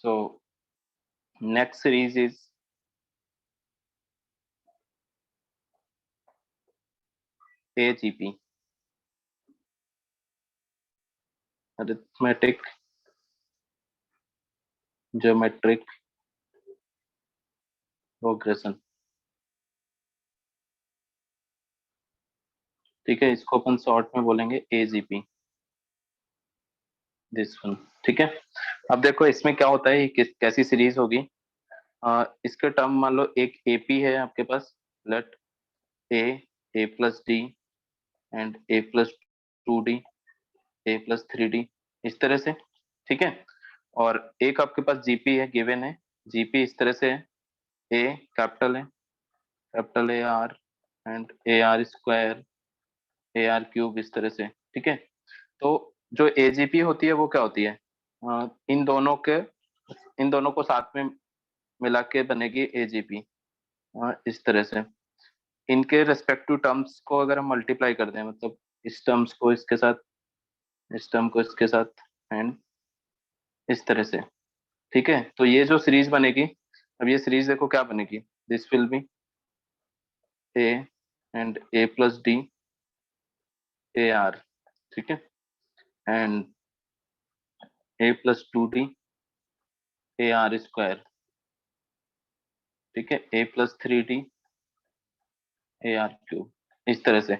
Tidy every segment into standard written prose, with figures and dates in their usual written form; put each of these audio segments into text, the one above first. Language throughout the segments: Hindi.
So next series is AGP, arithmetic geometric progression। ठीक है, इसको अपन शॉर्ट में बोलेंगे AGP, दिस वन। ठीक है, अब देखो इसमें क्या होता है, कैसी सीरीज होगी। इसके टर्म मान लो एक AP है आपके पास, let A plus D and A plus 2D, A plus 3D, इस तरह से। ठीक है, और एक आपके पास GP है, गिवन है, GP इस तरह से है, A कैपिटल है, capital AR and AR square, AR cube, इस तरह से। ठीक है, तो जो AGP होती है वो क्या होती है, इन दोनों को साथ में मिला के बनेगी AGP, इस तरह से। इनके रेस्पेक्टिव टर्म्स को अगर हम मल्टीप्लाई कर दें, मतलब इस टर्म्स को इसके साथ, इस टर्म को इसके साथ, एंड इस तरह से। ठीक है, तो ये जो सीरीज बनेगी, अब ये सीरीज देखो क्या बनेगी, this will B A and A plus D AR, ठीक है, and A plus 2D AR square, ठीक है, A plus 3D AR cube, इस तरह से।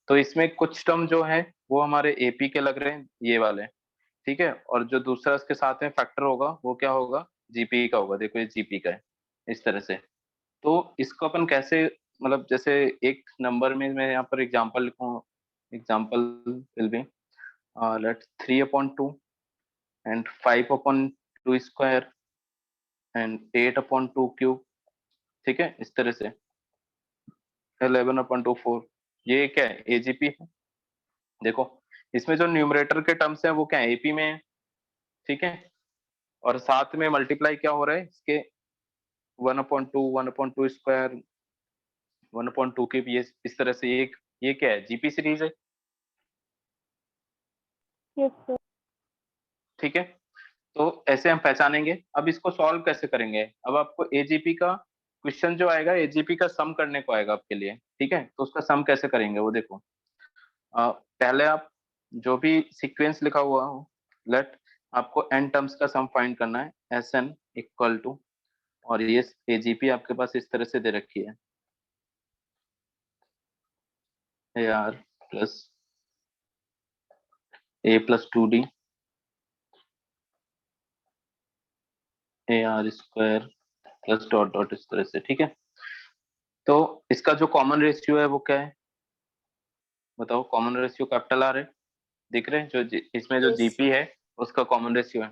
तो इसमें कुछ टर्म जो है वो हमारे AP के लग रहे हैं, ये वाले। ठीक है, और जो दूसरा इसके साथ में फैक्टर होगा वो क्या होगा, GP का होगा। देखो ये GP का है, इस तरह से। तो इसको अपन कैसे, मतलब जैसे एक नंबर में मैं यहाँ पर एग्जांपल लिखूं, example will be let 3/2 and 5/2 square and 8/2 cube. ठीक है, इस तरह से 11/4, ये क्या है, AGP है। देखो इसमें जो न्यूमरेटर के टर्म्स हैं वो क्या है, AP में है। ठीक है, और साथ में मल्टीप्लाई क्या हो रहा है इसके, 1/2 स्क्वायर, 1/2 क्यूब, ये इस तरह से। ये क्या है, GP सीरीज है। Yes sir. ठीक है, तो ऐसे हम पहचानेंगे। अब इसको सॉल्व कैसे करेंगे, अब आपको AGP का क्वेश्चन जो आएगा, AGP का सम करने को आएगा आपके लिए। ठीक है, तो उसका सम कैसे करेंगे वो देखो। पहले आप जो भी सीक्वेंस लिखा हुआ हो, लेट आपको n टर्म्स का सम फाइंड करना है, SN इक्वल टू, और ये AGP आपके पास इस तरह से दे रखी है, AR plus A plus 2D AR square plus dot dot, इस तरह से। ठीक है, तो इसका जो कॉमन रेशियो है वो क्या है, बताओ। कॉमन रेशियो कैपिटल R है, दिख रहे हैं जो इसमें जो GP है उसका कॉमन रेशियो है।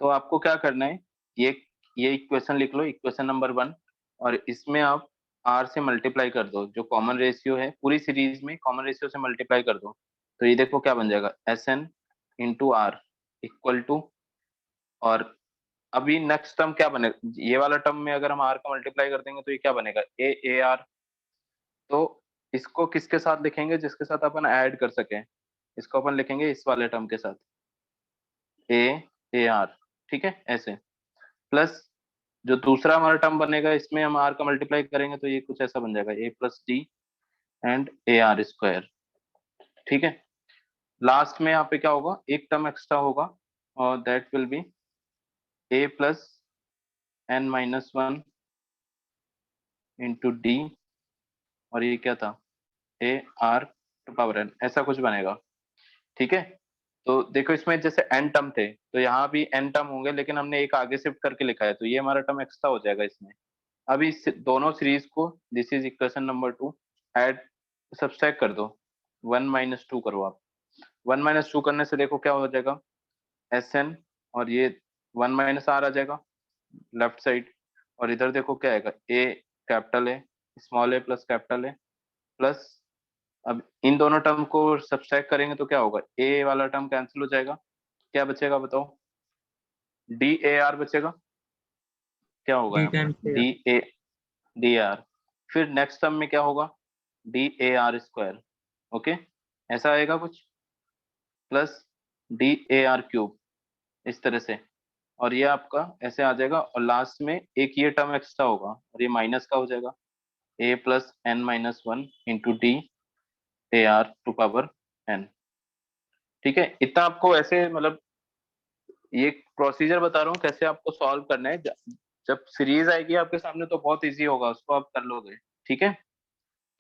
तो आपको क्या करना है, ये इक्वेशन लिख लो, इक्वेशन नंबर 1, और इसमें आप R से मल्टीप्लाई कर दो। जो कॉमन रेशियो है पूरी सीरीज में कॉमन रेशियो से मल्टीप्लाई कर दो, तो ये देखो क्या बन जाएगा, SN into R equal to, और अभी नेक्स्ट टर्म क्या बनेगा, ये वाला टर्म में अगर हम R का मल्टीप्लाई कर देंगे तो ये क्या बनेगा, AR। तो इसको किसके साथ लिखेंगे, जिसके साथ अपन ऐड कर सकें, इसको अपन लिखेंगे इस वाले टर्म के साथ, AR। ठीक है, ऐसे। प्लस जो दूसरा हमारा टर्म बनेगा, इसमें हम R का मल्टीप्लाई करेंगे तो ये कुछ ऐसा बन जाएगा, A plus D and AR square. ठीक है, लास्ट में यहाँ पे क्या होगा, एक टर्म एक्स्ट्रा होगा, और that will be A plus N-1 into D, और ये क्या था, AR टू पावर N, ऐसा कुछ बनेगा। ठीक है, तो देखो इसमें जैसे n टर्म थे तो यहाँ भी n टर्म होंगे, लेकिन हमने एक आगे शिफ्ट करके लिखा है, तो ये हमारा टर्म एक्स्ट्रा हो जाएगा इसमें। अभी इस दोनों सीरीज को, this is equation number 2, add subtract कर दो, 1 - 2 करो आप। 1 - 2 करने से देखो क्या हो जाएगा, SN, और ये 1 - R आ जाएगा लेफ्ट साइड, और इधर देखो क्या आएगा, A कैपिटल है, स्मॉल a प्लस कैपिटल है, प्लस अब इन दोनों टर्म को सब्सट्रैक्ट करेंगे तो क्या होगा, A वाला टर्म कैंसिल हो जाएगा, क्या बचेगा बताओ, DAR बचेगा। क्या होगा यहाँ पर, DAR। फिर नेक्स्ट टर्म में क्या होगा, DAR स्क्वायर। ओके, ऐसा आएगा कुछ, प्लस DAR क्यूब, इस तरह से। और ये आपका ऐसे आ जाएगा, और लास्ट में एक ये टर्म एक्स्ट्रा होगा और ये माइनस का हो जाएगा, a plus N minus one into D A are to power N. ठीक है, इतना आपको ऐसे मतलब ये प्रोसीजर बता रहा हूँ कैसे आपको सॉल्व करना है। जब सीरीज आएगी आपके सामने तो बहुत इजी होगा, उसको आप कर लोगे। ठीक है,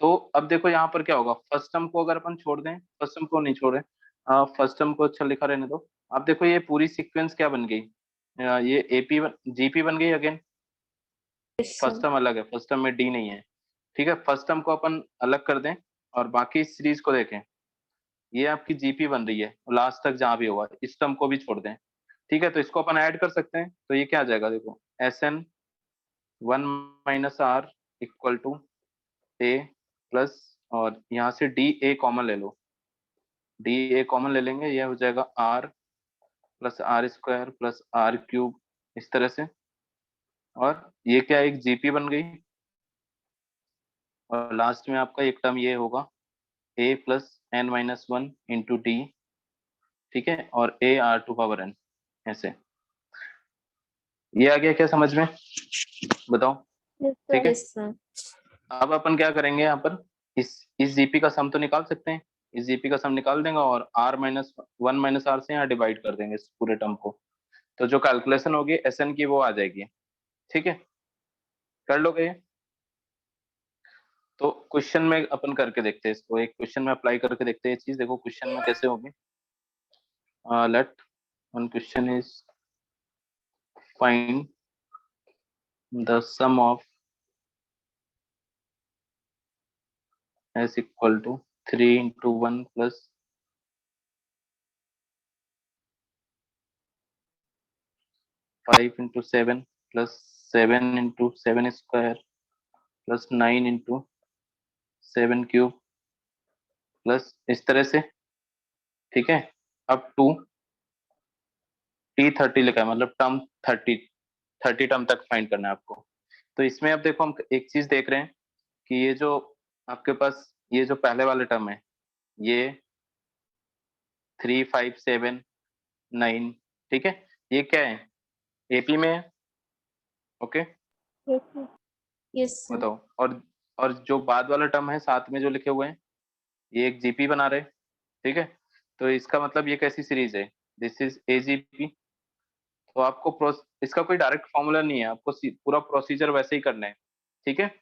तो अब देखो यहाँ पर क्या होगा, फर्स्ट टर्म को अगर अपन छोड़ दें, फर्स्ट टर्म को नहीं छोड़े, फर्स्ट टर्म को अच्छा लिखा रहने दो। आप देखो ये पूरी सीक्वेंस क्या बन गई, ये एपी जीपी बन गई again. yes first sir, term अलग है, फर्स्ट टर्म में डी नहीं है। ठीक है, फर्स्ट टर्म को अपन अलग कर दें और बाकी सीरीज को देखें, ये आपकी जीपी बन रही है लास्ट तक जहां भी होगा, इस टर्म को भी छोड़ दें। ठीक है, तो इसको अपन ऐड कर सकते हैं, तो ये क्या आ जाएगा देखो, S N one minus R equal to A plus, और यहाँ से डी ए कॉमन ले लो, डी ए कॉमन ले लेंगे, ये हो जाएगा R plus R square plus R cube, इस तरह से। और ये क्या एक जीपी बन गई, और लास्ट में आपका एक टर्म ये होगा a plus N minus one into d. ठीक है, और a are to power n, ऐसे। ये आ गया क्या समझ में, बताओ। yes sir, ठीक है, yes sir, अब अपन क्या करेंगे यहाँ पर, इस जीपी का सम तो निकाल सकते हैं, इस जीपी का सम निकाल देंगे और R minus one minus R से यहाँ डिवाइड कर देंगे इस पूरे टर्म को, तो जो कैलकुलेशन होगी एस एन की वो आ जाएगी। ठीक है, कर लोगे ये? तो क्वेश्चन में अपन करके देखते हैं इसको, एक क्वेश्चन में अप्लाई करके देखते हैं ये चीज, देखो क्वेश्चन में कैसे होगी। Let one question is find the sum of s equal to 3 into one plus 5 into seven plus 7 into seven square plus 9 into seven cube plus इस तरह से। ठीक है, अब टू टी थर्टी लिखा है, मतलब टर्म थर्टी, थर्टी टर्म तक फाइंड करना है आपको। तो इसमें अब देखो हम एक चीज देख रहे हैं कि ये जो आपके पास ये जो पहले वाले टर्म है, ये 3 5 7 9, ठीक है, ये क्या है, एपी में है। Okay, yes sir, yes sir, बताओ। और जो बाद वाला टर्म है साथ में जो लिखे हुए हैं, ये एक जीपी बना रहे। ठीक है, तो इसका मतलब ये कैसी सीरीज है, दिस इज एजीपी। तो आपको इसका कोई डायरेक्ट फॉर्मूला नहीं है, आपको पूरा प्रोसीजर वैसे ही करना है। ठीक है,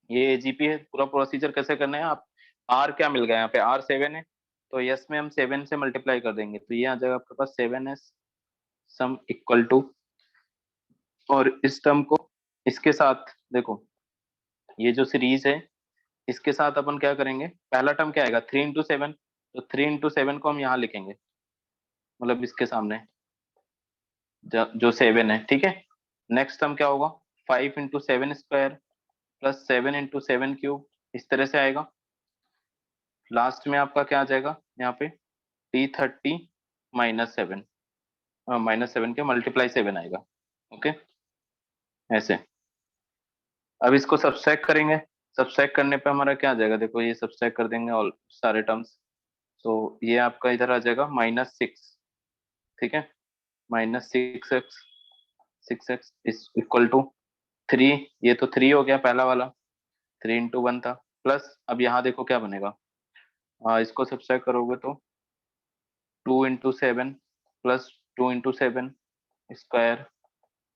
ये एजीपी है, पूरा प्रोसीजर कैसे करना है, आप आर क्या मिल गया यहाँ पे, आर सेवन है, तो यस में हम सेवन से मल्टीप्लाई कर देंगे, तो ये आ जाएगा आपके पास seven S sum equal to, और इस टर्म को इसके साथ देखो, ये जो सीरीज है इसके साथ अपन क्या करेंगे, पहला टर्म क्या आएगा 3 इंटू सेवन, तो 3 इंटू सेवन को हम यहाँ लिखेंगे, मतलब इसके सामने जो सेवन है। ठीक है, नेक्स्ट टर्म क्या होगा, 5 into seven square plus 7 into seven cube, इस तरह से आएगा। लास्ट में आपका क्या आ जाएगा यहाँ पे, T30 minus seven, minus seven के मल्टीप्लाई सेवन आएगा। ओके, ऐसे। अब इसको सब्सट्रैक्ट करेंगे, सब्सट्रैक्ट करने पे हमारा क्या आ जाएगा, देखो ये सब्सट्रैक्ट कर देंगे ऑल सारे टर्म्स, तो ये आपका इधर आ जाएगा -6। ठीक है, -6x, 6x is equal to 3, ये तो 3 हो गया पहला वाला, 3 इंटू 1 था, प्लस अब यहाँ देखो क्या बनेगा, इसको सब्सट्रैक्ट करोगे तो 2 into 7 plus 2 into 7 square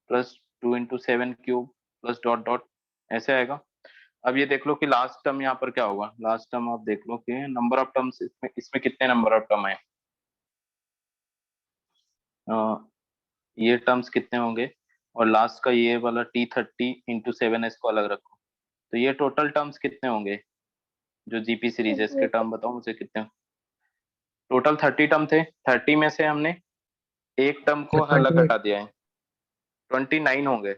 plus 2 into 7 cube plus dot dot, ऐसे आएगा। अब ये देख लो कि लास्ट टर्म यहाँ पर क्या होगा, लास्ट टर्म आप देख लो कि नंबर ऑफ टर्म्स इसमें कितने नंबर ऑफ टर्म है, ये टर्म्स कितने होंगे, और लास्ट का ये वाला T30 इंटू 7 इसको अलग रखो, तो ये टोटल टर्म्स कितने होंगे, जो जीपी सीरीज है इसके टर्म बताओ मुझे कितने। टोटल 30 टर्म थे, 30 में से हमने एक टर्म को अलग 28 हटा दिया है, 29 होंगे।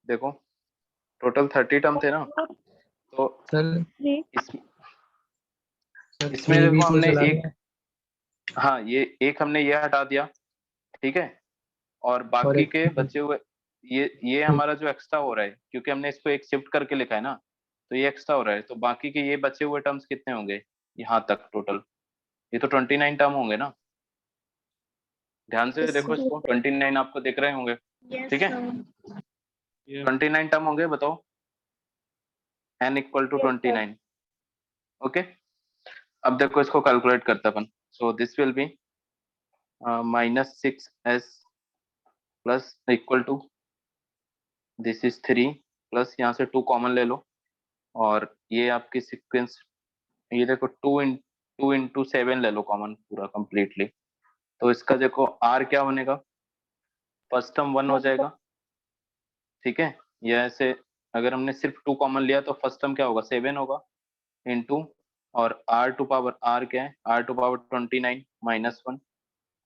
देखो टोटल 30 टर्म थे ना, तो सर। इस सर इसमें 3 भी देखो तो हमने चला एक, गया हाँ ये एक हमने ये हटा दिया। ठीक है, और और बाकी एक के बचे हुए, ये हमारा जो एक्स्ट्रा हो रहा है, क्योंकि हमने इसको एक शिफ्ट करके लिखा है ना, तो ये एक्स्ट्रा हो रहा है, तो बाकी के ये बचे हुए टर्म्स कितने होंगे यहाँ तक टोटल, ये तो 29 टर्म होंगे ना। ध्यान से Yes, देखो sir. इसको, 29 आपको दिख रहे होंगे, Yes, ठीक है? sir. 29 टर्म होंगे, बताओ n equal to Yes, sir. 29। Okay, अब देखो इसको कैलकुलेट करते अपन। So this will be -6s plus equal to this is 3 plus यहाँ से 2 कॉमन ले लो, और ये आपकी सीक्वेंस, ये देखो 2 इंटू 7 ले लो कॉमन पूरा कंप्लीटली। तो इसका देखो r क्या बनेगा, फर्स्ट टर्म 1 हो Yes, sir. जाएगा, ठीक है? ये ऐसे अगर हमने सिर्फ 2 कॉमन लिया तो फर्स्ट टर्म क्या होगा, 7 होगा, इंटू, और r टू पावर r क्या है, r to power 29 -1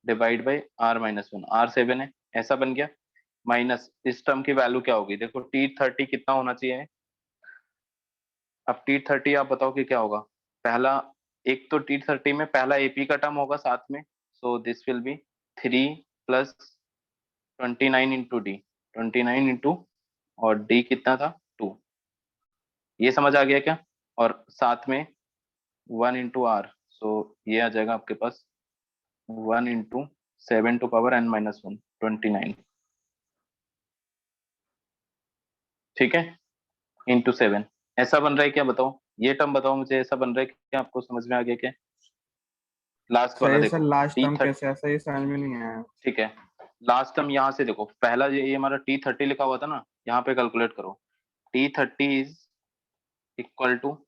divide by r -1, r 7 है, ऐसा बन गया। माइनस इस टर्म की वैल्यू क्या होगी, देखो t30 कितना होना चाहिए। अब t30 आप बताओ कि क्या होगा। पहला, एक तो t30 में पहला ap का टर्म होगा साथ में, सो this will B 3 plus 29 into D, 29 into, और d कितना था, 2। ये समझ आ गया क्या? और साथ में 1 इंटू आर, सो ये आ जाएगा आपके पास 1 इंटू 7 टू पावर n -1, 29, ठीक है, इंटू 7। ऐसा बन रहा है क्या, बताओ ये टर्म बताओ मुझे, ऐसा बन रहा है क्या, आपको समझ में आ गया क्या? लास्ट वाला सही सर, देखो, लास्ट टी टर्म थर्टी, कैसे ऐसा, ये समझ में नहीं आया। ठीक है, लास्ट टर्म यहाँ से देखो, पहला ये हमारा t30 लिखा हुआ था ना, यहाँ पे कैलकुलेट करो। t30 is equal to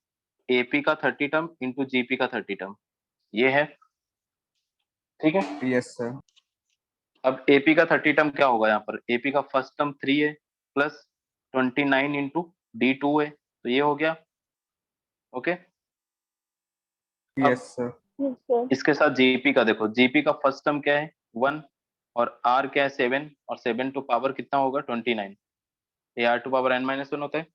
AP का 30 टर्म इंटू जीपी का 30 टर्म, ये है, ठीक है? Yes sir. अब एपी का 30 टर्म क्या होगा, यहाँ पर एपी का फर्स्ट टर्म 3 है, प्लस 29 इंटू D2 है, तो ये हो गया, ओके। यस अब सर। Yes, sir. इसके साथ जीपी का देखो, जीपी का फर्स्ट टर्म क्या है, 1, और आर क्या है, 7, और 7 टू पावर कितना होगा, 29, ये आर टू पावर n-1 होता है।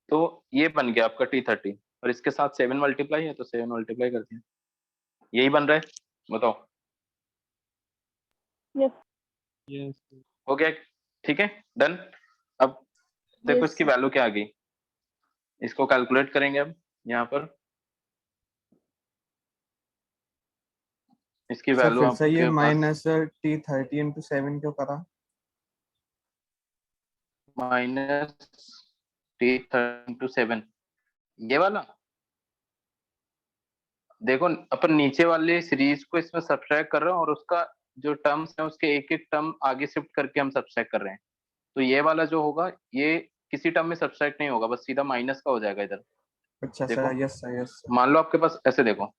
तो ये बन गया आपका t30, और इसके साथ 7 मल्टीप्लाई है, तो 7 मल्टीप्लाई कर दिया, यही बन रहा है, बताओ Yes. हो गया, ठीक है, डन। अब देखो Yes, इसकी sir. वैल्यू क्या आ गई, इसको कैलकुलेट करेंगे अब यहाँ पर। इसकी सर वैल्यू फिर से ये आपके पास -t30 × 7 क्यों करा? -t30 × 7, ये वाला देखो, अपन नीचे वाले सीरीज को इसमें सब्सट्रैक्ट कर रहे हैं, और उसका जो टर्म्स है उसके एक एक टर्म आगे शिफ्ट करके हम सब्सट्रैक्ट कर रहे हैं। तो ये वाला जो होगा, ये किसी टर्म में सब्सट्रैक्ट नहीं होगा, बस सीधा माइनस का हो जाएगा इधर। अच्छा देखो, sir, yes sir, yes sir. मान लो आपके पास ऐसे, देखो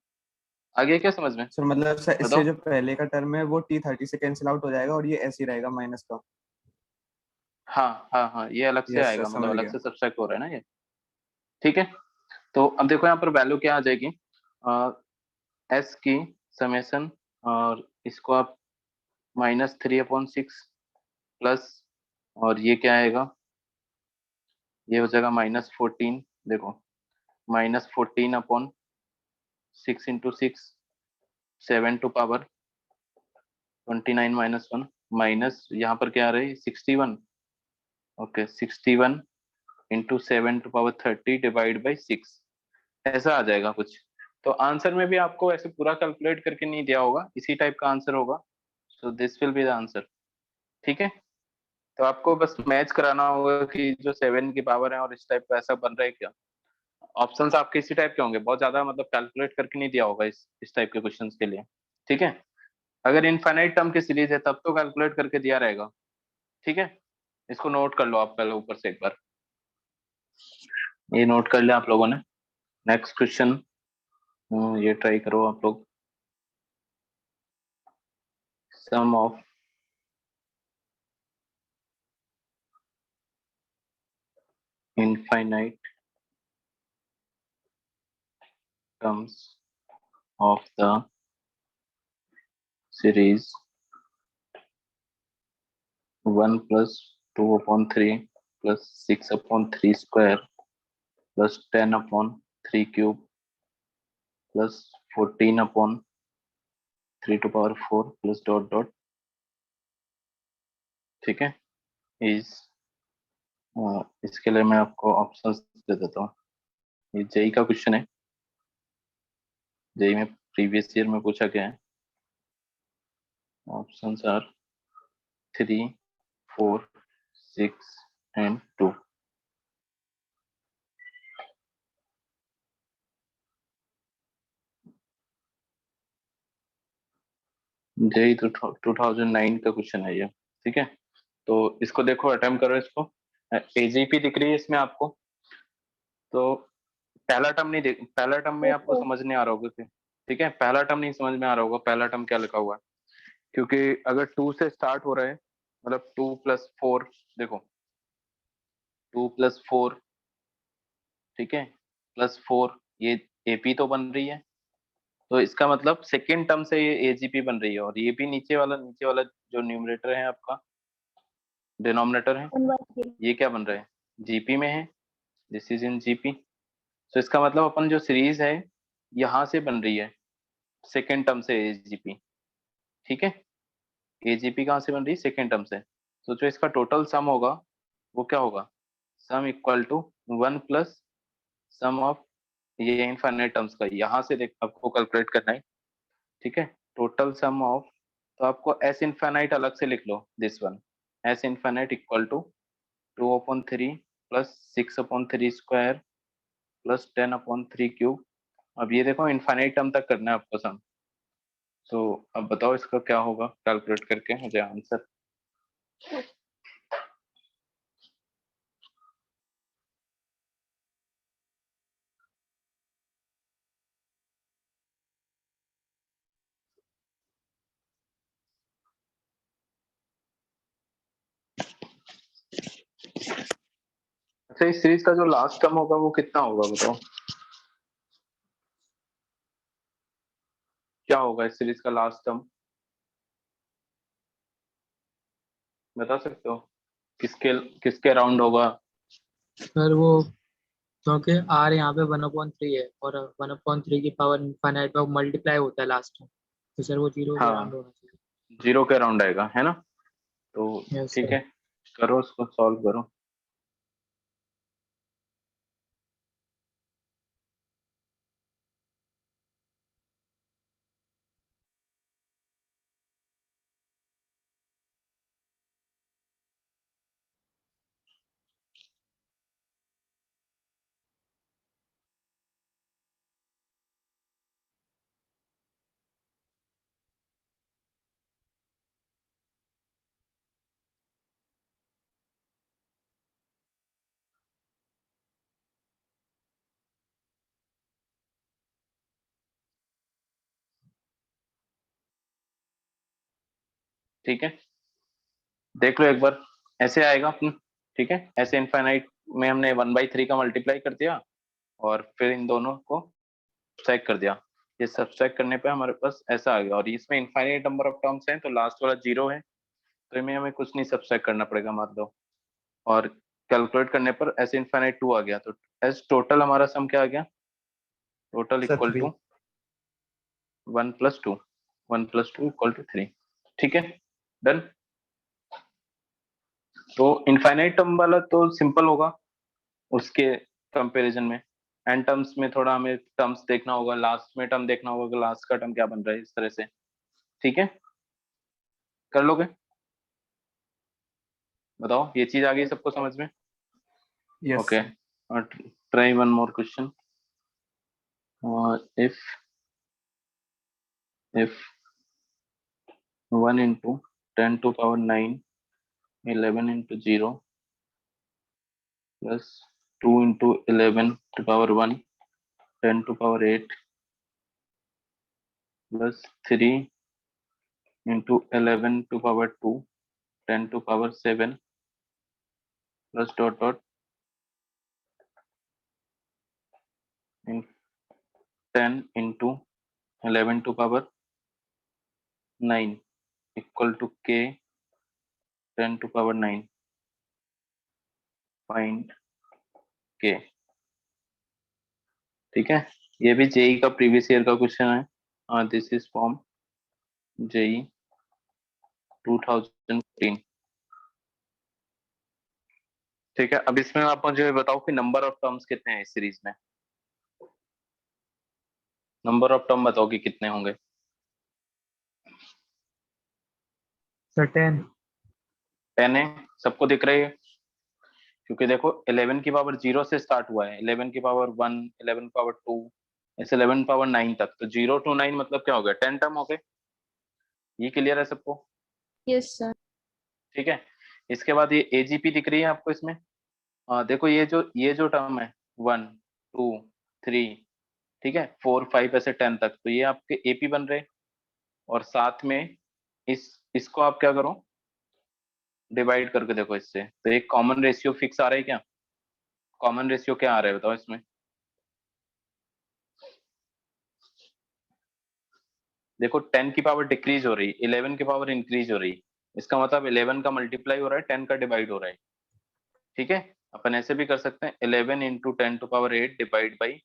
आगे क्या समझ में, सर मतलब सर इससे बताओ। जो पहले का टर्म है वो t30 से कैंसिल आउट हो जाएगा और ये ऐसे ही रहेगा माइनस का। हाँ हाँ हाँ, ये अलग से यस सर, आएगा, मतलब समझ अलग गया। से सब्सट्रैक्ट हो रहा है ना ये, ठीक है। तो अब देखो यहाँ पर वैल्यू क्या आ जाएगी, एस की समेसन, और इसको आप -3/6 प्लस, और ये क्या आएगा, ये हो जाएगा -14, देखो -14/6 इंटू 6, 7 टू पावर 29 -1, माइनस यहाँ पर क्या आ रही है, 61, okay, 61 into 7 to power 30 divide by 6, ऐसा आ जाएगा कुछ। तो आंसर में भी आपको ऐसे पूरा कैलकुलेट करके नहीं दिया होगा, इसी टाइप का आंसर होगा, सो this will be the answer, ठीक है। तो आपको बस मैच कराना होगा कि जो 7 की पावर है और इस टाइप का ऐसा बन रहा है क्या। ऑप्शंस आपके इसी टाइप के होंगे, बहुत ज्यादा मतलब कैलकुलेट करके नहीं दिया होगा इस टाइप के क्वेश्चंस के लिए, ठीक है। अगर इनफाइनाइट टर्म की सीरीज है तब तो कैलकुलेट करके दिया रहेगा, ठीक है। इसको नोट कर लो आप पहले ऊपर से एक बार, ये नोट कर लिया आप लोगों ने। नेक्स्ट क्वेश्चन ये ट्राई करो आप लोग, सम of infinite terms of the series 1 plus 2/3 plus 6/3 square plus 10/3 cube plus 14/3 to power 4 plus dot dot, ठीक है। इस इसके लिए मैं आपको ऑप्शंस दे देता हूँ। ये जेई का क्वेश्चन है, जेई में प्रीवियस ईयर में पूछा गया है। Options are 3, 4, 6 and 2. जेई तो 2009 का क्वेश्चन है ये, ठीक है। तो इसको देखो, अटेम्प्ट करो इसको। एजीपी दिख रही है इसमें आपको, तो पहला टर्म नहीं देख, पहला टर्म में Yes, आपको sir. समझ नहीं आ रहा होगा कि, ठीक है, पहला टर्म नहीं समझ में आ रहा होगा, पहला टर्म क्या लिखा हुआ है। क्योंकि अगर 2 से स्टार्ट हो रहा है, मतलब 2+4, देखो 2+4, ठीक है, +4, ये एपी तो बन रही है, तो इसका मतलब सेकेंड टर्म से ये एजीपी बन रही है, और ये भी नीचे वाला जो न्यूमरेटर है आपका, डिनोमिनेटर है, 1/3. ये क्या बन रहा है, जीपी में है, दिस इज इन जीपी। तो इसका मतलब अपन जो सीरीज है यहाँ से बन रही है, सेकेंड टर्म से एजीपी, ठीक है। एजीपी कहाँ से बन रही है, सेकेंड टर्म से। तो जो इसका टोटल सम होगा वो क्या होगा, sum equal to 1 plus sum of ये इनफाइनाइट टर्म्स का, यहाँ से देख आपको कैलकुलेट करना है, ठीक है। टोटल सम ऑफ, तो आपको एस इनफाइनाइट अलग से लिख लो, this one, S infinite equal to 2/3 plus 6/3 square plus 10/3 cube. अब ये देखो इनफाइनाइट टर्म तक करना है आपको सम। तो अब बताओ इसका क्या होगा, कैलकुलेट करके मुझे आंसर। अच्छा, इस सीरीज का जो लास्ट टर्म होगा वो कितना होगा, बताओ क्या होगा इस सीरीज का लास्ट टर्म, बता सकते हो, किसके किसके अराउंड होगा। सर वो क्योंकि आर यहाँ पे 1/3 है और 1/3 की पावर इनफाइनाइट में मल्टीप्लाई होता है लास्ट में, तो सर वो 0 के हाँ, अराउंड होना चाहिए। 0 के अराउंड आएगा, है ना। तो यस ठीक सर। है, करो उसको, सॉल्व करो। ठीक है, देख लो एक बार, ऐसे आएगा अपन, ठीक है। ऐसे इनफाइनाइट में हमने 1/3 का मल्टीप्लाई कर दिया, और फिर इन दोनों को सब्ट्रैक्ट कर दिया। ये सब्ट्रैक्ट करने पे हमारे पास ऐसा आ गया, और इसमें इनफाइनाइट नंबर ऑफ टर्म्स हैं, तो लास्ट वाला 0 है, तो इनमें हमें कुछ नहीं सब्ट्रैक्ट करना पड़ेगा, मान लो। और कैलकुलेट करने पर ऐसे इनफाइनाइट 2 आ गया, तो एस टोटल हमारा सम क्या आ गया, total sir equal 3। To 1+2, 1+2 equal to 3, ठीक है, डन। तो इनफाइनाइट टर्म वाला तो सिंपल होगा उसके कंपैरिजन में, एन टर्म्स में थोड़ा हमें टर्म्स देखना होगा, लास्ट में टर्म देखना होगा कि लास्ट का टर्म क्या बन रहा है, इस तरह से, ठीक है। कर लोगे, बताओ, ये चीज आ गई सबको समझ में। Yes okay, sir. और try one more question. If 1 into 10 to power 9, 11 into 0 plus 2 into 11 to power 1, 10 to power 8 plus 3 into 11 to power 2, 10 to power 7 plus dot dot in 10 into 11 to power 9 equal to k 10 to power 9. Find k, ठीक है। ये भी जेई का प्रीवियस ईयर का क्वेश्चन है, दिस इज फ्रॉम जेई 2015, ठीक है। अब इसमें आप मुझे बताओ कि नंबर ऑफ टर्म्स कितने हैं इस सीरीज में, नंबर ऑफ टर्म बताओ कि कितने होंगे। सर 10। 10 है, सबको दिख रही है? क्योंकि देखो 11 की पावर 0 से स्टार्ट हुआ है, 11 की पावर 1, 11 की पावर 2, ऐसे 11 पावर 9 तक, तो 0 to 9 मतलब क्या हो गया, 10 टर्म हो गए। ये क्लियर है सबको? Yes, sir. ठीक है। इसके बाद ये एजीपी दिख रही है आपको इसमें। देखो ये जो टर्म है 1, 2, 3, ठीक है, 4, 5 ऐसे 10 तक, तो ये आपके एपी बन रहे। और साथ में इसको आप क्या करो, डिवाइड करके देखो इससे, तो एक कॉमन रेशियो फिक्स आ रहा है क्या? कॉमन रेशियो क्या आ रहा है बताओ इसमें? देखो 10 की पावर डिक्रीज हो रही, 11 की पावर इंक्रीज हो रही, इसका मतलब 11 का मल्टीप्लाई हो रहा है, 10 का डिवाइड हो रहा है। ठीक है, अपन ऐसे भी कर सकते हैं, 11 इंटू 10⁸ डिवाइड बाई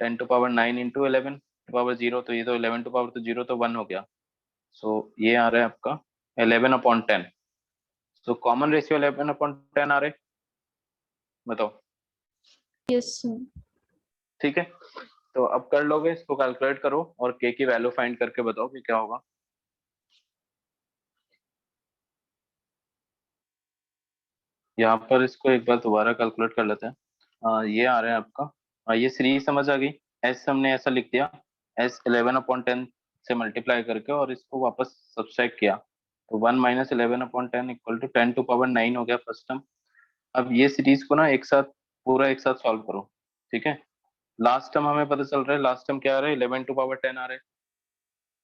10⁹ इंटू 11⁻0, तो ये तो 11⁻0 तो 1 हो गया। सो ये आ रहा है आपका 11/10। सो कॉमन रेशियो 11/10 आ रहे, बताओ। Yes, sir. ठीक है, तो अब कर लोगे, इसको कैलकुलेट करो और के की वैल्यू फाइंड करके बताओ कि क्या होगा। यहाँ पर इसको एक बार दोबारा कैलकुलेट कर लेते हैं। ये आ रहा है आपका, ये सीरीज समझ आ गई। एस हमने ऐसा लिख दिया, एस 11/10 से मल्टीप्लाई करके और इसको वापस सब्सट्रैक्ट किया, तो 1 - 11/10 इक्वल टू 10⁹ हो गया फर्स्ट टर्म। अब ये सीरीज को ना एक साथ, पूरा एक साथ सॉल्व करो। ठीक है, लास्ट टर्म हमें पता चल रहा है, लास्ट टर्म क्या आ रहा है, 11⁻10 आ रहा है।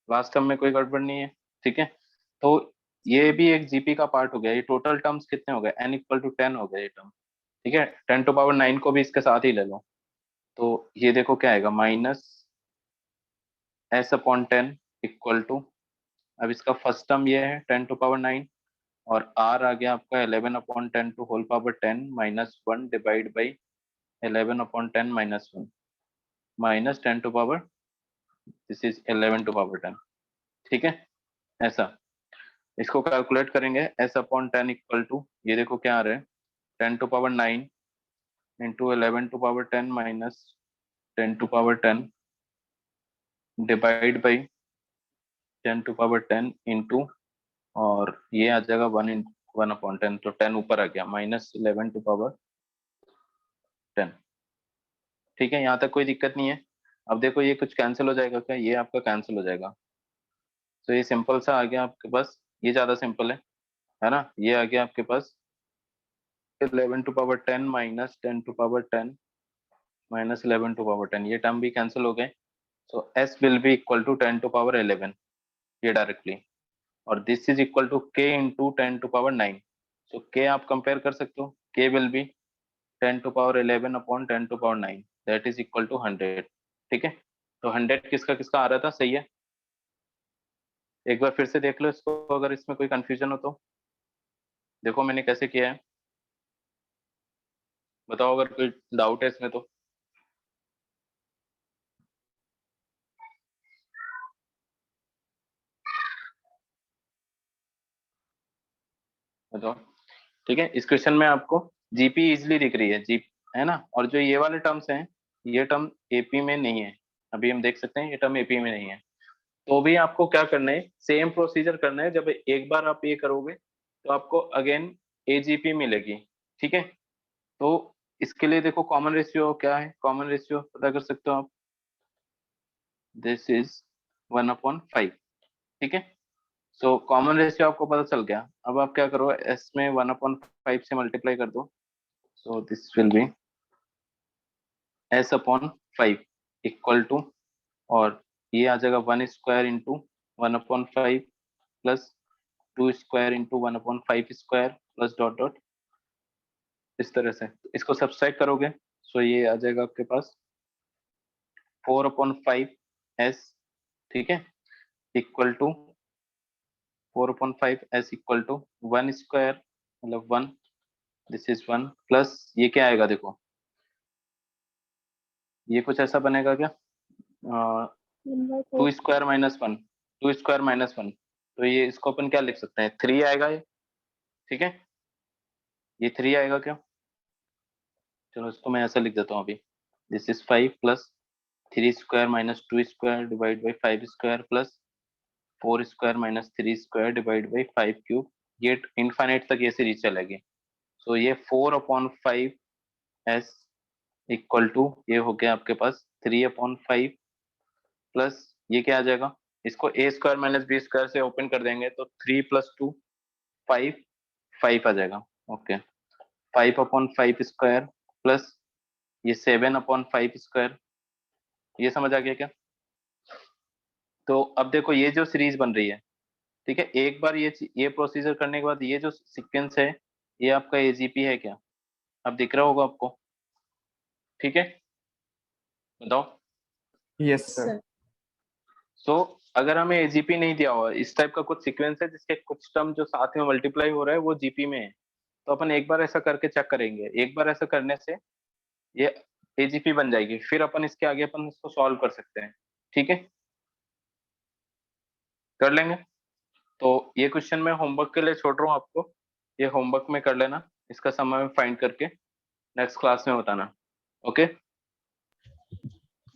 लास्ट टर्म में कोई गड़बड़ नहीं है। ठीक है, तो ये भी एक जीपी का पार्ट हो गया। ये टोटल टर्म्स कितने हो गए, n इक्वल टू 10 हो गए ये टर्म। ठीक है, 10⁹ को भी इसके साथ ही ले लो, तो ये देखो क्या आएगा, -s/10 इक्वल टू, अब इसका फर्स्ट टर्म ये है 10⁹, और r आ गया आपका 11/10 to whole power 10 -1 divide by 11/10 -1 minus 10 to power, this is 11/10। ठीक है, ऐसा इसको कैलकुलेट करेंगे, s/10 इक्वल टू, ये देखो क्या आ रहा है, 10⁹ into 11⁻10 minus 10⁻10 divide by 10⁻10 into, और ये आ जाएगा 1/10, तो 10 ऊपर आ गया, -11/10। ठीक है, यहाँ तक कोई दिक्कत नहीं है। अब देखो ये कुछ कैंसिल हो जाएगा क्या, ये आपका कैंसिल हो जाएगा, तो ये सिंपल सा आ गया आपके पास, ये ज्यादा सिंपल है ना। ये आ गया आपके पास 11⁻10 माइनस 10⁻10 माइनस 11⁻10, ये टर्म भी कैंसिल हो गए। So s will be equal to 10⁻11, ये डायरेक्टली, और this is equal to k into 10⁻9। So k आप कंपेयर कर सकते हो, k will be 10⁻11/10⁻9, that is equal to 100। ठीक है, तो 100 किसका किसका आ रहा था, सही है। एक बार फिर से देख लो इसको, अगर इसमें कोई कंफ्यूजन हो तो देखो मैंने कैसे किया है, बताओ अगर कोई डाउट है इसमें तो। बताओ। ठीक है, इस क्वेश्चन में आपको जीपी इजिली दिख रही है, जी है ना, और जो ये वाले टर्म्स हैं, ये टर्म एपी में नहीं है। अभी हम देख सकते हैं ये टर्म एपी में नहीं है, तो भी आपको क्या करना है, सेम प्रोसीजर करना है। जब एक बार आप ये करोगे तो आपको अगेन एजीपी मिलेगी। ठीक है, तो इसके लिए देखो कॉमन रेशियो क्या है, कॉमन रेशियो पता कर सकते हो आप, दिस इज 1/5। ठीक है, सो कॉमन रेशियो आपको पता चल गया। अब आप क्या करो, एस में 1/5 से मल्टीप्लाई कर दो, so this will be s/5 equal to, और ये आ जाएगा 1² into 1/5 plus 2² into 1/5² plus dot dot, इस तरह से इसको सब्सट्रैक्ट करोगे, सो ये आ जाएगा आपके पास 4/5s। ठीक है, equal to 4/5s equal to 1² मतलब 1, दिस इज 1 प्लस ये क्या आएगा देखो, ये कुछ ऐसा बनेगा क्या, 1/4. 2² - 1, 2² - 1, तो ये इसको अपन क्या लिख सकते हैं, 3 आएगा ये। ठीक है, ये 3 आएगा क्या, चलो इसको मैं ऐसा लिख देता हूँ अभी, this is 5 plus 3² - 2² divide by 5² plus 4 square minus 3 square divide by 5 cube, ये इनफाइनाइट तक ये सीरीज चलेगी। सो ये 4/5 s इक्वल टू ये हो गया आपके पास 3/5 प्लस ये क्या आ जाएगा, इसको a square minus b square से ओपन कर देंगे तो 3 + 2 5 आ जाएगा। ओके, 5/5 स्क्वायर प्लस ये 7/5 स्क्वायर, ये समझ आ गया क्या? तो अब देखो ये जो सीरीज बन रही है, ठीक है, एक बार ये प्रोसीजर करने के बाद ये जो सीक्वेंस है ये आपका एजीपी है क्या? अब दिख रहा होगा आपको, ठीक है, बताओ। Yes sir. सर सो अगर हमें एजीपी नहीं दिया हुआ, इस टाइप का कुछ सीक्वेंस है जिसके कुछ टर्म जो साथ में मल्टीप्लाई हो रहा है वो जीपी में है, तो अपन एक बार ऐसा करके चेक करेंगे। एक बार ऐसा करने से ये एजीपी बन जाएगी, फिर अपन इसके आगे अपन इसको सॉल्व कर सकते हैं, ठीक है, कर लेंगे। तो ये क्वेश्चन मैं होमवर्क के लिए छोड़ रहा हूँ आपको, ये होमवर्क में कर लेना, इसका समय में फाइंड करके नेक्स्ट क्लास में बताना। Okay,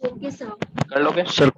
okay sir. कर लोगे? सर